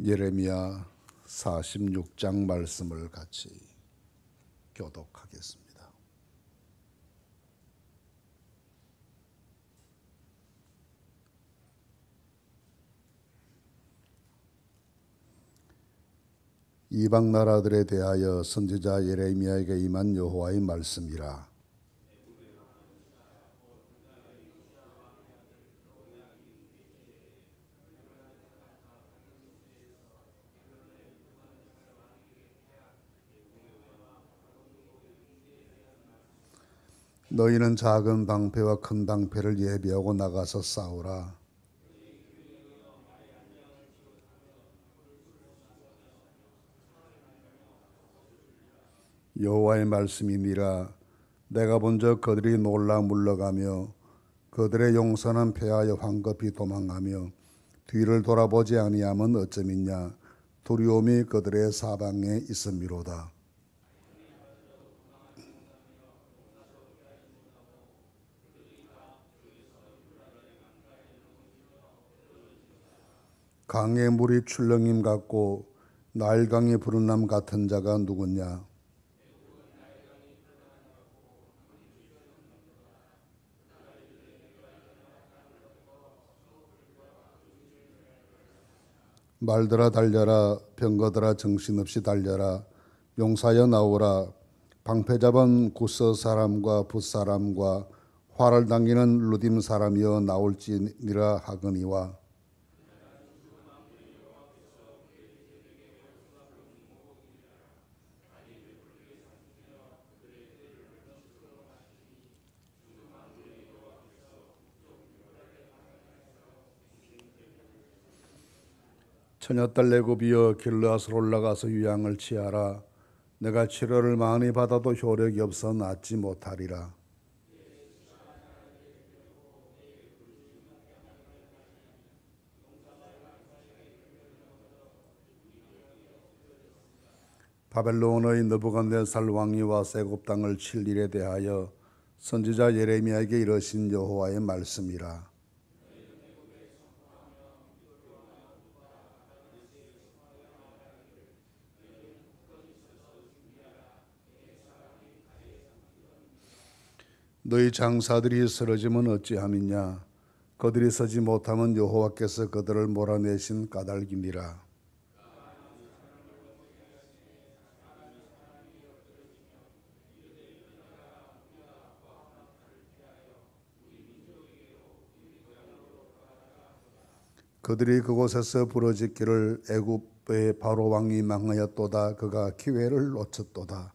예레미야 46장 말씀을 같이 교독하겠습니다. 이방 나라들에 대하여 선지자 예레미야에게 임한 여호와의 말씀이라. 너희는 작은 방패와 큰 방패를 예비하고 나가서 싸우라. 여호와의 말씀이니라. 내가 본적 그들이 놀라 물러가며 그들의 용사는 패하여 황급히 도망하며 뒤를 돌아보지 아니함은 어쩌미냐. 두려움이 그들의 사방에 있음이로다. 강의 물이 출렁임 같고 나일강이 부르남 같은 자가 누구냐. 말들아 달려라. 병거들아 정신없이 달려라. 용사여 나오라. 방패 잡은 구스 사람과 붓 사람과 활을 당기는 루딤 사람이여 나올지니라 하거니와. 처녀딸 애굽이여 길르앗으로 올라가서 유양을 취하라. 내가 치료를 많이 받아도 효력이 없어 낫지 못하리라. 바벨론의 느부갓네살 왕이 와서 애굽 땅을 칠 일에 대하여 선지자 예레미야에게 이르신 여호와의 말씀이라. 너희 장사들이 쓰러지면 어찌함이냐. 그들이 서지 못하면 여호와께서 그들을 몰아내신 까닭이니라. 그들이 그곳에서 부르짖기를 애굽의 바로 왕이 망하였도다. 그가 기회를 놓쳤도다.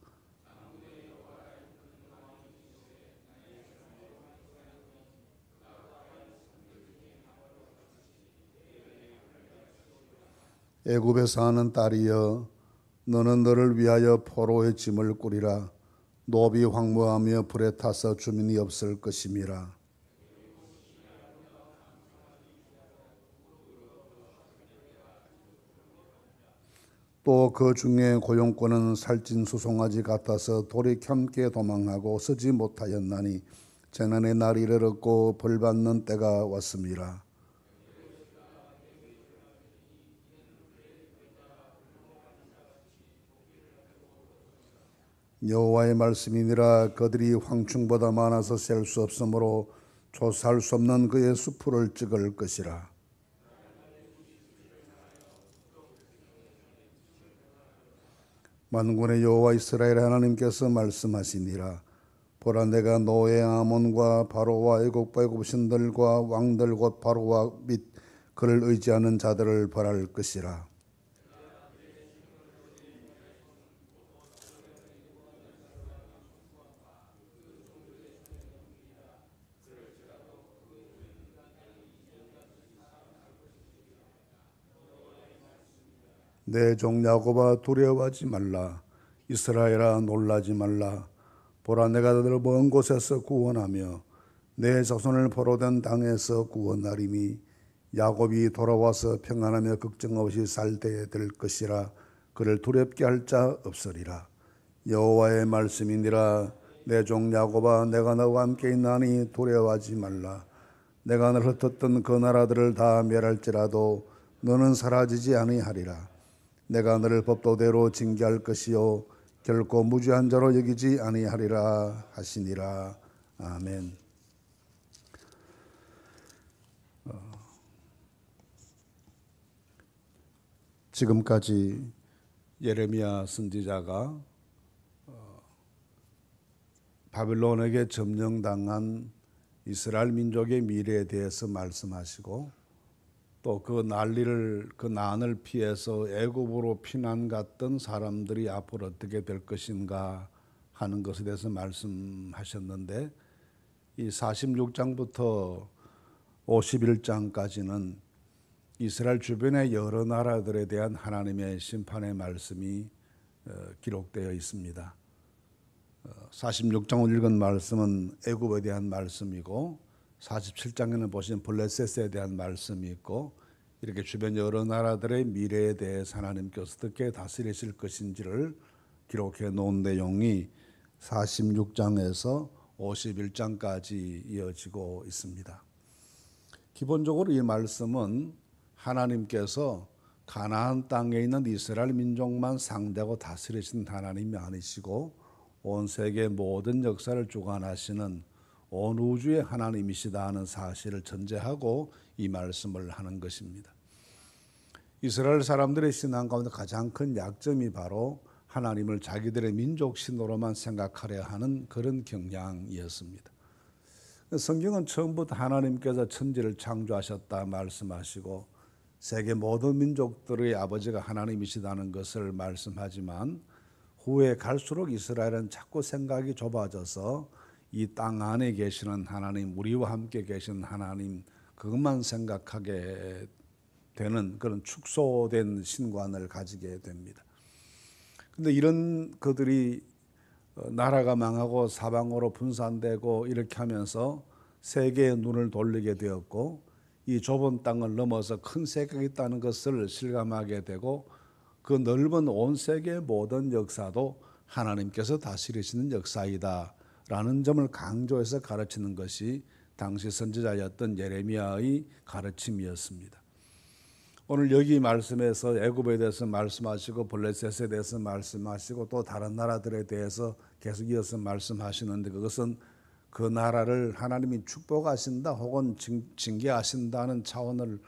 애굽에 사는 딸이여, 너는 너를 위하여 포로의 짐을 꾸리라. 노비 황무하며 불에 타서 주민이 없을 것임이라. 또 그 중에 고용권은 살찐 수송아지 같아서 돌이 켬게 도망하고 서지 못하였나니 재난의 날이 이르렀고 벌 받는 때가 왔음이라. 여호와의 말씀이니라. 그들이 황충보다 많아서 셀 수 없으므로 조사할 수 없는 그의 수풀을 찍을 것이라. 만군의 여호와 이스라엘 하나님께서 말씀하시니라. 보라, 내가 노예 아몬과 바로와 애굽 신들과 왕들 곧 바로와 및 그를 의지하는 자들을 벌할 것이라. 내 종 야곱아 두려워하지 말라. 이스라엘아 놀라지 말라. 보라, 내가 너를 먼 곳에서 구원하며 내 자손을 포로된 땅에서 구원하리니 야곱이 돌아와서 평안하며 걱정 없이 살 때에 될 것이라. 그를 두렵게 할 자 없으리라. 여호와의 말씀이니라. 내 종 야곱아, 내가 너와 함께 있나니 두려워하지 말라. 내가 너를 흩었던 그 나라들을 다 멸할지라도 너는 사라지지 아니하리라. 내가 너를 법도대로 징계할 것이요 결코 무죄한 자로 여기지 아니하리라 하시니라. 아멘. 지금까지 예레미야 선지자가 바빌론에게 점령당한 이스라엘 민족의 미래에 대해서 말씀하시고 또 그 난을 피해서 애굽으로 피난 갔던 사람들이 앞으로 어떻게 될 것인가 하는 것에 대해서 말씀하셨는데, 이 46장부터 51장까지는 이스라엘 주변의 여러 나라들에 대한 하나님의 심판의 말씀이 기록되어 있습니다. 46장을 읽은 말씀은 애굽에 대한 말씀이고 47장에는 보시면 블레셋에 대한 말씀이 있고, 이렇게 주변 여러 나라들의 미래에 대해서 하나님께서 어떻게 다스리실 것인지를 기록해 놓은 내용이 46장에서 51장까지 이어지고 있습니다. 기본적으로 이 말씀은 하나님께서 가나안 땅에 있는 이스라엘 민족만 상대하고 다스리신 하나님이 아니시고 온 세계 모든 역사를 주관하시는 온 우주의 하나님이시다 하는 사실을 전제하고 이 말씀을 하는 것입니다. 이스라엘 사람들의 신앙 가운데 가장 큰 약점이 바로 하나님을 자기들의 민족 신으로만 생각하려 하는 그런 경향이었습니다. 성경은 처음부터 하나님께서 천지를 창조하셨다 말씀하시고 세계 모든 민족들의 아버지가 하나님이시다는 것을 말씀하지만, 후에 갈수록 이스라엘은 자꾸 생각이 좁아져서 이 땅 안에 계시는 하나님, 우리와 함께 계시는 하나님, 그것만 생각하게 되는 그런 축소된 신관을 가지게 됩니다. 그런데 이런 그들이 나라가 망하고 사방으로 분산되고 이렇게 하면서 세계의 눈을 돌리게 되었고, 이 좁은 땅을 넘어서 큰 세계가 있다는 것을 실감하게 되고, 그 넓은 온 세계의 모든 역사도 하나님께서 다스리시는 역사이다 라는 점을 강조해서 가르치는 것이 당시 선지자였던 예레미야의 가르침이었습니다. 오늘 여기 말씀에서 애굽에 대해서 말씀하시고 블레셋에 대해서 말씀하시고 또 다른 나라들에 대해서 계속 이어서 말씀하시는데, 그것은 그 나라를 하나님이 축복하신다 혹은 징계하신다는 차원을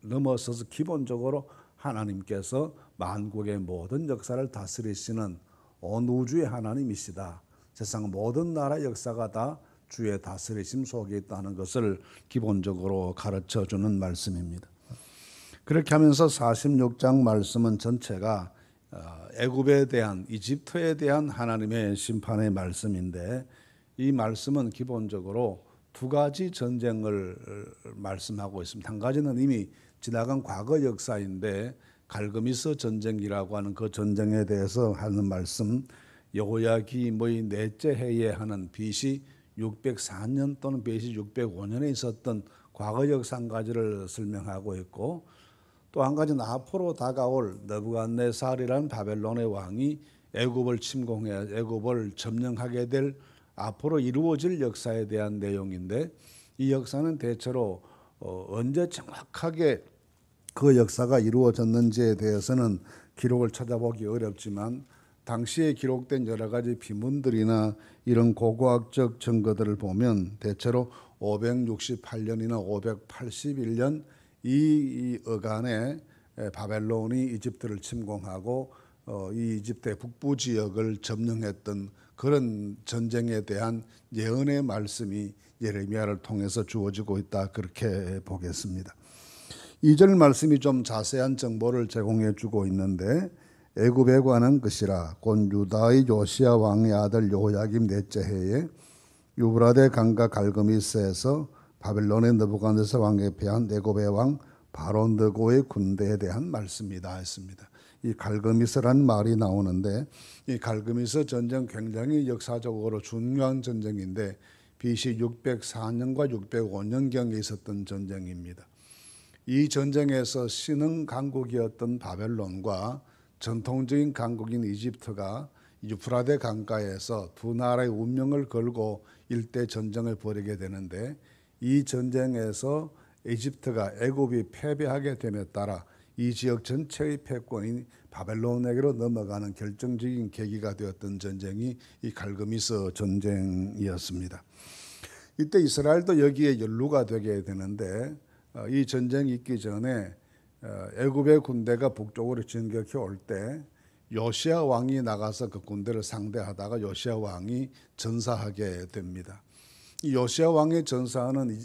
넘어서서 기본적으로 하나님께서 만국의 모든 역사를 다스리시는 온 우주의 하나님이시다. 세상 모든 나라 역사가 다 주의 다스리심 속에 있다는 것을 기본적으로 가르쳐주는 말씀입니다. 그렇게 하면서 46장 말씀은 전체가 애굽에 대한, 이집트에 대한 하나님의 심판의 말씀인데, 이 말씀은 기본적으로 두 가지 전쟁을 말씀하고 있습니다. 한 가지는 이미 지나간 과거 역사인데 갈그미스 전쟁이라고 하는 그 전쟁에 대해서 하는 말씀, 여호야김의 넷째 해에 하는 BC 604년 또는 BC 605년에 있었던 과거 역사 한 가지를 설명하고 있고, 또 한 가지는 앞으로 다가올 느부갓네살이라는 바벨론의 왕이 애굽을 침공해 애굽을 점령하게 될 앞으로 이루어질 역사에 대한 내용인데, 이 역사는 대체로 언제 정확하게 그 역사가 이루어졌는지에 대해서는 기록을 찾아보기 어렵지만, 당시에 기록된 여러 가지 비문들이나 이런 고고학적 증거들을 보면 대체로 568년이나 581년 이 어간에 바벨론이 이집트를 침공하고 이 이집트의 북부 지역을 점령했던 그런 전쟁에 대한 예언의 말씀이 예레미야를 통해서 주어지고 있다, 그렇게 보겠습니다. 2절 말씀이 좀 자세한 정보를 제공해 주고 있는데, 애굽에 관한 것이라 곧 유다의 요시야 왕의 아들 여호야김 넷째 해에 유브라데 강가 갈그미스에서 바벨론의 느부갓네살 왕에 패한 애굽의 왕 바론느고의 군대에 대한 말씀이다 했습니다. 이 갈그미스라는 말이 나오는데, 이 갈그미스 전쟁 굉장히 역사적으로 중요한 전쟁인데 BC 604년과 605년경에 있었던 전쟁입니다. 이 전쟁에서 신흥 강국이었던 바벨론과 전통적인 강국인 이집트가 유프라데 강가에서 두 나라의 운명을 걸고 일대 전쟁을 벌이게 되는데, 이 전쟁에서 이집트가 애굽이 패배하게 됨에 따라 이 지역 전체의 패권이 바벨론에게로 넘어가는 결정적인 계기가 되었던 전쟁이 이 갈그미스 전쟁이었습니다. 이때 이스라엘도 여기에 연루가 되게 되는데 이 전쟁이 있기 전에 애굽의 군대가 북쪽으로 진격해 올 때 요시야 왕이 나가서 그 군대를 상대하다가 요시야 왕이 전사하게 됩니다. 이 요시야 왕의 전사하는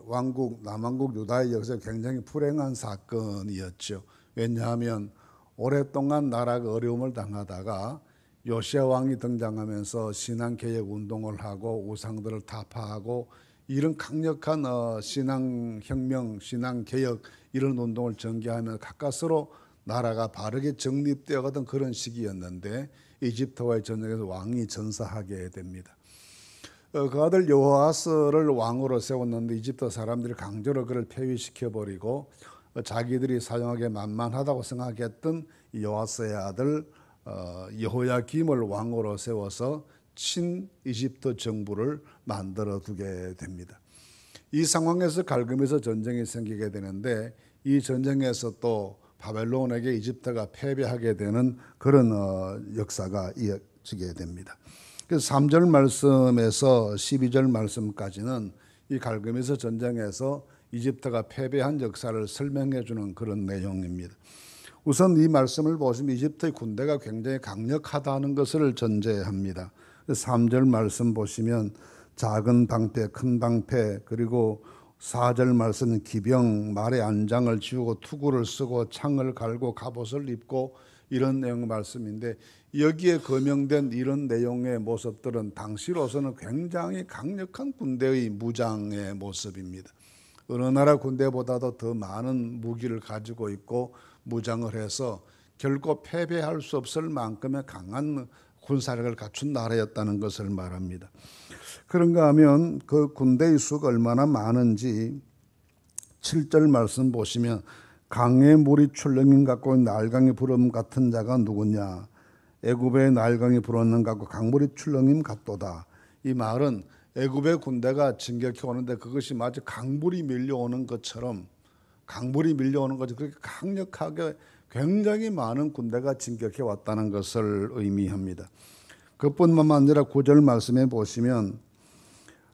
왕국 남왕국 유다의 역사에 굉장히 불행한 사건이었죠. 왜냐하면 오랫동안 나라가 어려움을 당하다가 요시야 왕이 등장하면서 신앙개혁 운동을 하고 우상들을 타파하고 이런 강력한 신앙혁명, 신앙개혁 이런 운동을 전개하며 가까스로 나라가 바르게 정립되어가던 그런 시기였는데 이집트와의 전쟁에서 왕이 전사하게 됩니다. 그 아들 여호아스를 왕으로 세웠는데 이집트 사람들이 강제로 그를 폐위시켜버리고 자기들이 사용하기에 만만하다고 생각했던 여호아스의 아들 여호야김을 왕으로 세워서 친 이집트 정부를 만들어 두게 됩니다. 이 상황에서 갈그미스 전쟁이 생기게 되는데 이 전쟁에서 또 바벨론에게 이집트가 패배하게 되는 그런 역사가 이어지게 됩니다. 그래서 3절 말씀에서 12절 말씀까지는 이 갈그미스 전쟁에서 이집트가 패배한 역사를 설명해 주는 그런 내용입니다. 우선 이 말씀을 보시면 이집트의 군대가 굉장히 강력하다는 것을 전제합니다. 3절 말씀 보시면 작은 방패, 큰 방패, 그리고 4절 말씀은 기병, 말의 안장을 지우고 투구를 쓰고 창을 갈고 갑옷을 입고 이런 내용 말씀인데 여기에 거명된 이런 내용의 모습들은 당시로서는 굉장히 강력한 군대의 무장의 모습입니다. 어느 나라 군대보다도 더 많은 무기를 가지고 있고 무장을 해서 결코 패배할 수 없을 만큼의 강한 군사력을 갖춘 나라였다는 것을 말합니다. 그런가 하면 그 군대의 수가 얼마나 많은지 7절 말씀 보시면 강의 물이 출렁임 같고 날강이 부름 같은 자가 누구냐. 애굽의 날강이 불었는 같고 강물이 출렁임 같도다. 이 말은 애굽의 군대가 진격해 오는데 그것이 마치 강물이 밀려오는 것처럼 그렇게 강력하게 굉장히 많은 군대가 진격해 왔다는 것을 의미합니다. 그뿐만 아니라 9절 말씀에 보시면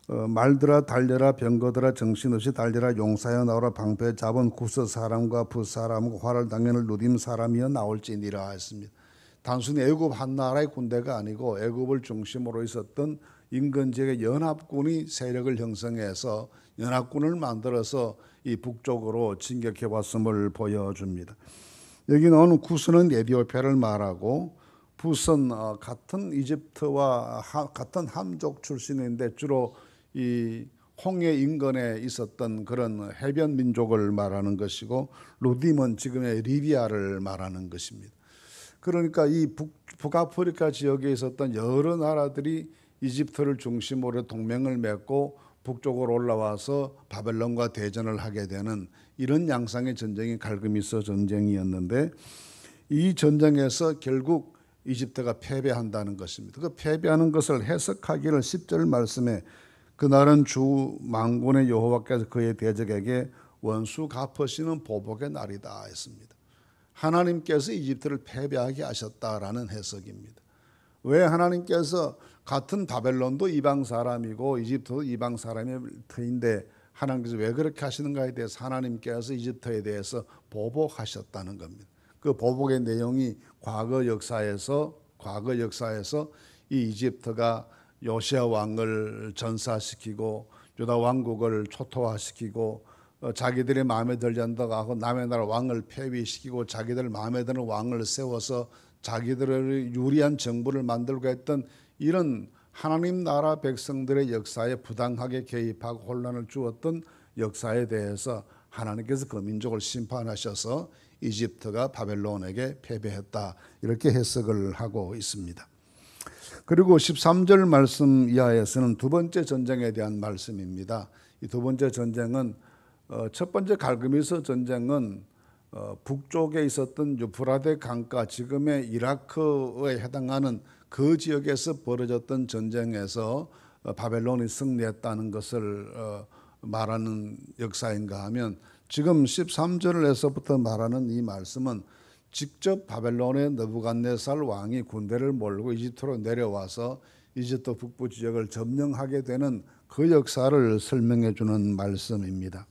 말들아 달려라 병거들아 정신없이 달려라 용사여 나오라 방패 잡은 구스 사람과 붓 사람과 활을 당하는 루딤 사람이여 나올지니라 했습니다. 단순히 애굽 한 나라의 군대가 아니고 애굽을 중심으로 있었던 인근 지역의 연합군이 세력을 형성해서 연합군을 만들어서 이 북쪽으로 진격해 왔음을 보여줍니다. 여기 나오는 구스는 에티오피아를 말하고 붓은 같은 이집트와 같은 함족 출신인데 주로 이 홍해 인근에 있었던 그런 해변 민족을 말하는 것이고 루딤은 지금의 리비아를 말하는 것입니다. 그러니까 이 북아프리카 지역에 있었던 여러 나라들이 이집트를 중심으로 동맹을 맺고 북쪽으로 올라와서 바벨론과 대전을 하게 되는 이런 양상의 전쟁이 갈그미스 전쟁이었는데 이 전쟁에서 결국 이집트가 패배한다는 것입니다. 그 패배하는 것을 해석하기를 10절 말씀에 그날은 주 만군의 여호와께서 그의 대적에게 원수 갚으시는 보복의 날이다 했습니다. 하나님께서 이집트를 패배하게 하셨다라는 해석입니다. 왜 하나님께서 같은 바벨론도 이방 사람이고 이집트도 이방 사람의 터인데 하나님께서 왜 그렇게 하시는가에 대해서 하나님께서 이집트에 대해서 보복하셨다는 겁니다. 그 보복의 내용이 과거 역사에서 이 이집트가 요시야 왕을 전사시키고 유다 왕국을 초토화시키고 자기들의 마음에 들지 않는다고 하고 남의 나라 왕을 폐위시키고 자기들 마음에 드는 왕을 세워서 자기들의 유리한 정부를 만들고 했던 이런 하나님 나라 백성들의 역사에 부당하게 개입하고 혼란을 주었던 역사에 대해서 하나님께서 그 민족을 심판하셔서 이집트가 바벨론에게 패배했다 이렇게 해석을 하고 있습니다. 그리고 13절 말씀 이하에서는 두 번째 전쟁에 대한 말씀입니다. 이 두 번째 전쟁은 첫 번째 갈그미스 전쟁은 북쪽에 있었던 유프라데 강가 지금의 이라크에 해당하는 그 지역에서 벌어졌던 전쟁에서 바벨론이 승리했다는 것을 말하는 역사인가 하면 지금 13절에서부터 말하는 이 말씀은 직접 바벨론의 느부갓네살 왕이 군대를 몰고 이집트로 내려와서 이집트 북부 지역을 점령하게 되는 그 역사를 설명해 주는 말씀입니다.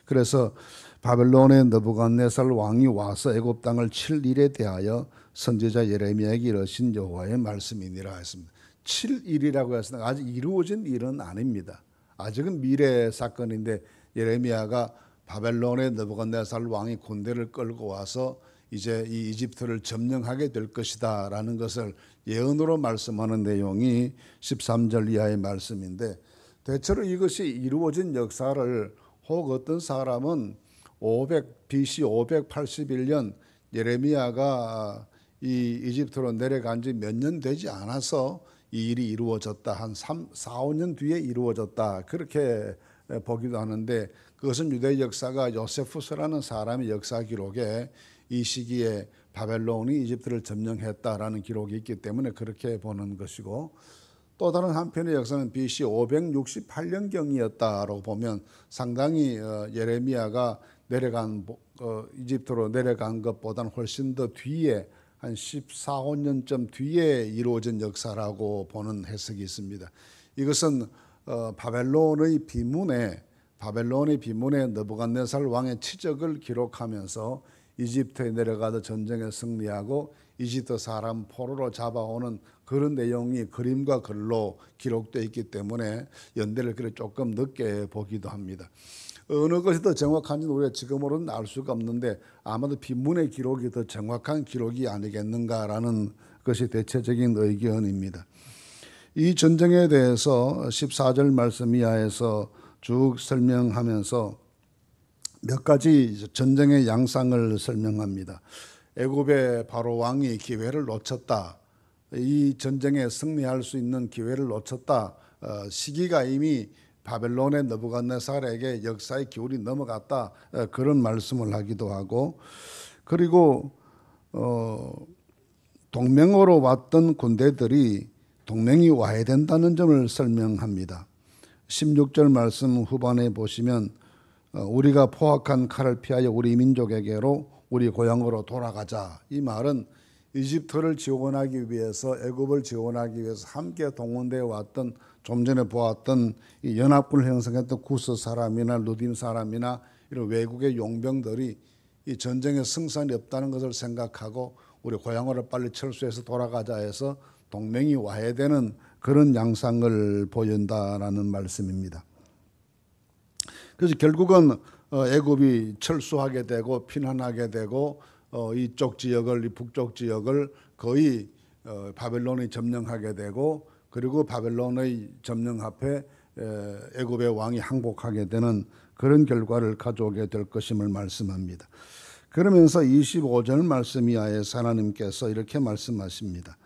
그래서 바벨론의 느부갓네살 왕이 와서 애굽 땅을 칠 일에 대하여 선지자 예레미야에게 이르신 여호와의 말씀이니라 했습니다. 칠 일이라고 했으나 아직 이루어진 일은 아닙니다. 아직은 미래 사건인데 예레미야가 바벨론의 느부갓네살 왕이 군대를 끌고 와서 이제 이 이집트를 점령하게 될 것이다 라는 것을 예언으로 말씀하는 내용이 13절 이하의 말씀인데, 대체로 이것이 이루어진 역사를 혹 어떤 사람은 BC 581년 예레미야가 이 이집트로 내려간 지 몇 년 되지 않아서 이 일이 이루어졌다, 한 4, 5년 뒤에 이루어졌다, 그렇게 보기도 하는데, 그것은 유대 역사가 요세푸스라는 사람의 역사 기록에 이 시기에 바벨론이 이집트를 점령했다라는 기록이 있기 때문에 그렇게 보는 것이고, 또 다른 한편의 역사는 BC 568년경이었다라고 보면 상당히 예레미야가 이집트로 내려간 것보다는 훨씬 더 뒤에 한 14, 15년쯤 뒤에 이루어진 역사라고 보는 해석이 있습니다. 이것은 바벨론의 비문에 느부갓네살 왕의 치적을 기록하면서 이집트에 내려가서 전쟁에 승리하고 이집트 사람 포로로 잡아오는 그런 내용이 그림과 글로 기록되어 있기 때문에 연대를 그래 조금 늦게 보기도 합니다. 어느 것이 더 정확한지는 우리가 지금으로는 알 수가 없는데 아마도 비문의 기록이 더 정확한 기록이 아니겠는가라는 것이 대체적인 의견입니다. 이 전쟁에 대해서 14절 말씀 이하에서 쭉 설명하면서 몇 가지 전쟁의 양상을 설명합니다. 애굽의 바로 왕이 기회를 놓쳤다. 이 전쟁에 승리할 수 있는 기회를 놓쳤다. 시기가 이미 바벨론의 느부갓네살에게 역사의 기울이 넘어갔다. 그런 말씀을 하기도 하고, 그리고 동맹으로 왔던 군대들이 동맹이 와야 된다는 점을 설명합니다. 16절 말씀 후반에 보시면 우리가 포악한 칼을 피하여 우리 민족에게로 우리 고향으로 돌아가자. 이 말은 이집트를 지원하기 위해서, 애굽을 지원하기 위해서 함께 동원되어 왔던, 좀 전에 보았던 이 연합군을 형성했던 구스 사람이나 루딘 사람이나 이런 외국의 용병들이 이 전쟁에 승산이 없다는 것을 생각하고 우리 고향으로 빨리 철수해서 돌아가자 해서 동맹이 와야 되는 그런 양상을 보인다라는 말씀입니다. 그래서 결국은 애굽이 철수하게 되고 피난하게 되고 이쪽 지역을, 이 북쪽 지역을 거의 바벨론이 점령하게 되고, 그리고 바벨론의 점령 앞에 애굽의 왕이 항복하게 되는 그런 결과를 가져오게 될 것임을 말씀합니다. 그러면서 25절 말씀 이하에서 하나님께서 이렇게 말씀하십니다.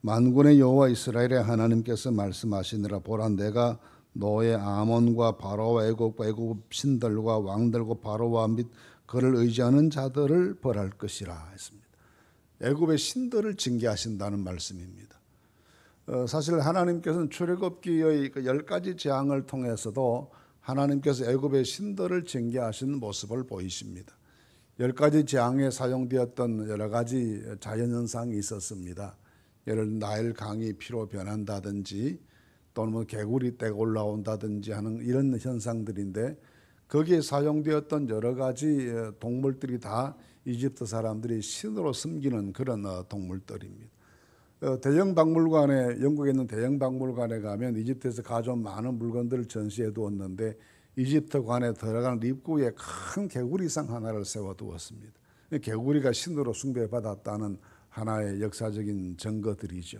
만군의 여호와 이스라엘의 하나님께서 말씀하시니라. 보라, 내가 너의 아몬과 바로와 애굽 신들과 왕들과 바로와 및 그를 의지하는 자들을 벌할 것이라 했습니다. 애굽의 신들을 징계하신다는 말씀입니다. 사실 하나님께서는 출애굽기의 10가지 재앙을 통해서도 하나님께서 애굽의 신들을 징계하시는 모습을 보이십니다. 10가지 재앙에 사용되었던 여러 가지 자연현상이 있었습니다. 예를 들어 나일 강이 피로 변한다든지 또는 뭐 개구리 떼가 올라온다든지 하는 이런 현상들인데, 거기에 사용되었던 여러 가지 동물들이 다 이집트 사람들이 신으로 섬기는 그런 동물들입니다. 대형 박물관에, 영국에 있는 대형 박물관에 가면 이집트에서 가져온 많은 물건들을 전시해 두었는데 이집트관에 들어간 입구에 큰 개구리상 하나를 세워두었습니다. 개구리가 신으로 숭배받았다는 하나의 역사적인 증거들이죠.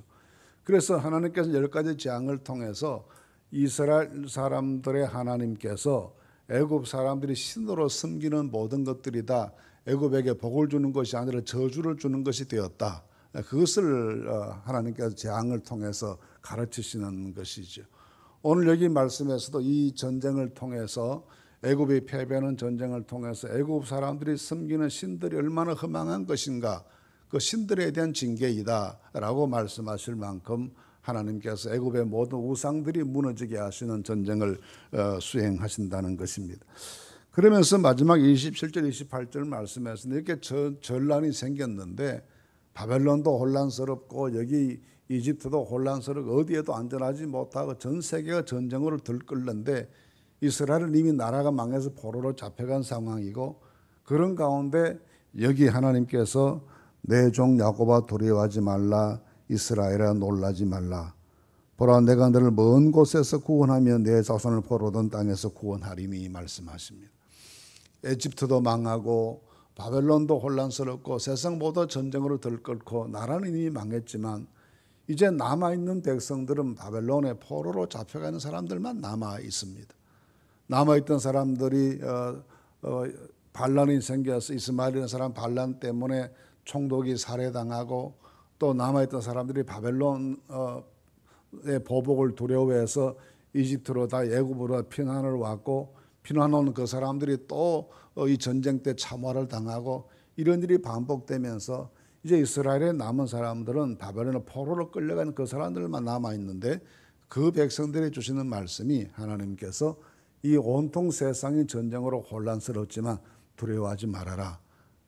그래서 하나님께서 10가지 재앙을 통해서 이스라엘 사람들의 하나님께서 애굽 사람들이 신으로 섬기는 모든 것들이 다 애굽에게 복을 주는 것이 아니라 저주를 주는 것이 되었다. 그것을 하나님께서 재앙을 통해서 가르치시는 것이죠. 오늘 여기 말씀에서도 이 전쟁을 통해서, 애굽이 패배하는 전쟁을 통해서 애굽 사람들이 섬기는 신들이 얼마나 허망한 것인가, 그 신들에 대한 징계이다 라고 말씀하실 만큼 하나님께서 애굽의 모든 우상들이 무너지게 하시는 전쟁을 수행하신다는 것입니다. 그러면서 마지막 27절 28절 말씀에서 이렇게 전란이 생겼는데 바벨론도 혼란스럽고 여기 이집트도 혼란스럽고 어디에도 안전하지 못하고 전 세계가 전쟁으로 들끓는데 이스라엘은 이미 나라가 망해서 포로로 잡혀간 상황이고 그런 가운데 여기 하나님께서 내 종 야곱아 두려워하지 말라 이스라엘아 놀라지 말라 보라 내가 너를 먼 곳에서 구원하며 내 자손을 포로된 땅에서 구원하리니 말씀하십니다. 에집트도 망하고 바벨론도 혼란스럽고 세상 모두 전쟁으로 들끓고 나라는 이미 망했지만 이제 남아있는 백성들은 바벨론의 포로로 잡혀가는 사람들만 남아 있습니다. 남아있던 사람들이 반란이 생겨서 이스마엘이라는 사람 반란 때문에 총독이 살해당하고 또 남아있던 사람들이 바벨론의 보복을 두려워해서 이집트로 다 애굽으로 피난을 왔고 피난 온 그 사람들이 또 이 전쟁 때 참화를 당하고 이런 일이 반복되면서 이제 이스라엘에 남은 사람들은 바벨론의 포로로 끌려가는 그 사람들만 남아있는데 그 백성들이 주시는 말씀이 하나님께서 이 온통 세상이 전쟁으로 혼란스럽지만 두려워하지 말아라.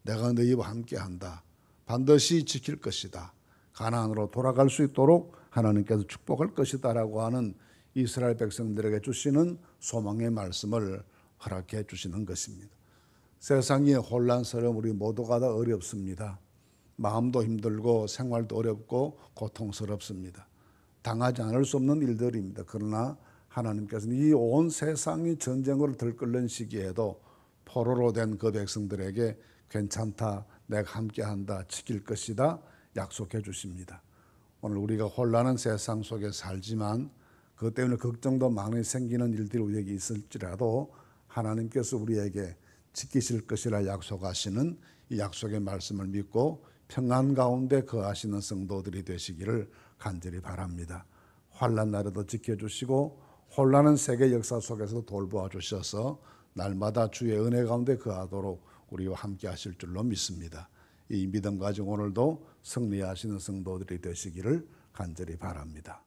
내가 너희와 함께한다. 반드시 지킬 것이다. 가나안으로 돌아갈 수 있도록 하나님께서 축복할 것이다 라고 하는 이스라엘 백성들에게 주시는 소망의 말씀을 허락해 주시는 것입니다. 세상이 혼란스러움 우리 모두가 다 어렵습니다. 마음도 힘들고 생활도 어렵고 고통스럽습니다. 당하지 않을 수 없는 일들입니다. 그러나 하나님께서는 이 온 세상이 전쟁으로 들끓는 시기에도 포로로 된 그 백성들에게 괜찮다, 내가 함께한다, 지킬 것이다 약속해 주십니다. 오늘 우리가 혼란한 세상 속에 살지만 그것 때문에 걱정도 많이 생기는 일들이 우리에게 있을지라도 하나님께서 우리에게 지키실 것이라 약속하시는 이 약속의 말씀을 믿고 평안 가운데 거하시는 성도들이 되시기를 간절히 바랍니다. 환난 날에도 지켜주시고 혼란한 세계 역사 속에서 돌보아 주셔서 날마다 주의 은혜 가운데 거하도록 우리와 함께 하실 줄로 믿습니다. 이 믿음 가지고 오늘도 승리하시는 성도들이 되시기를 간절히 바랍니다.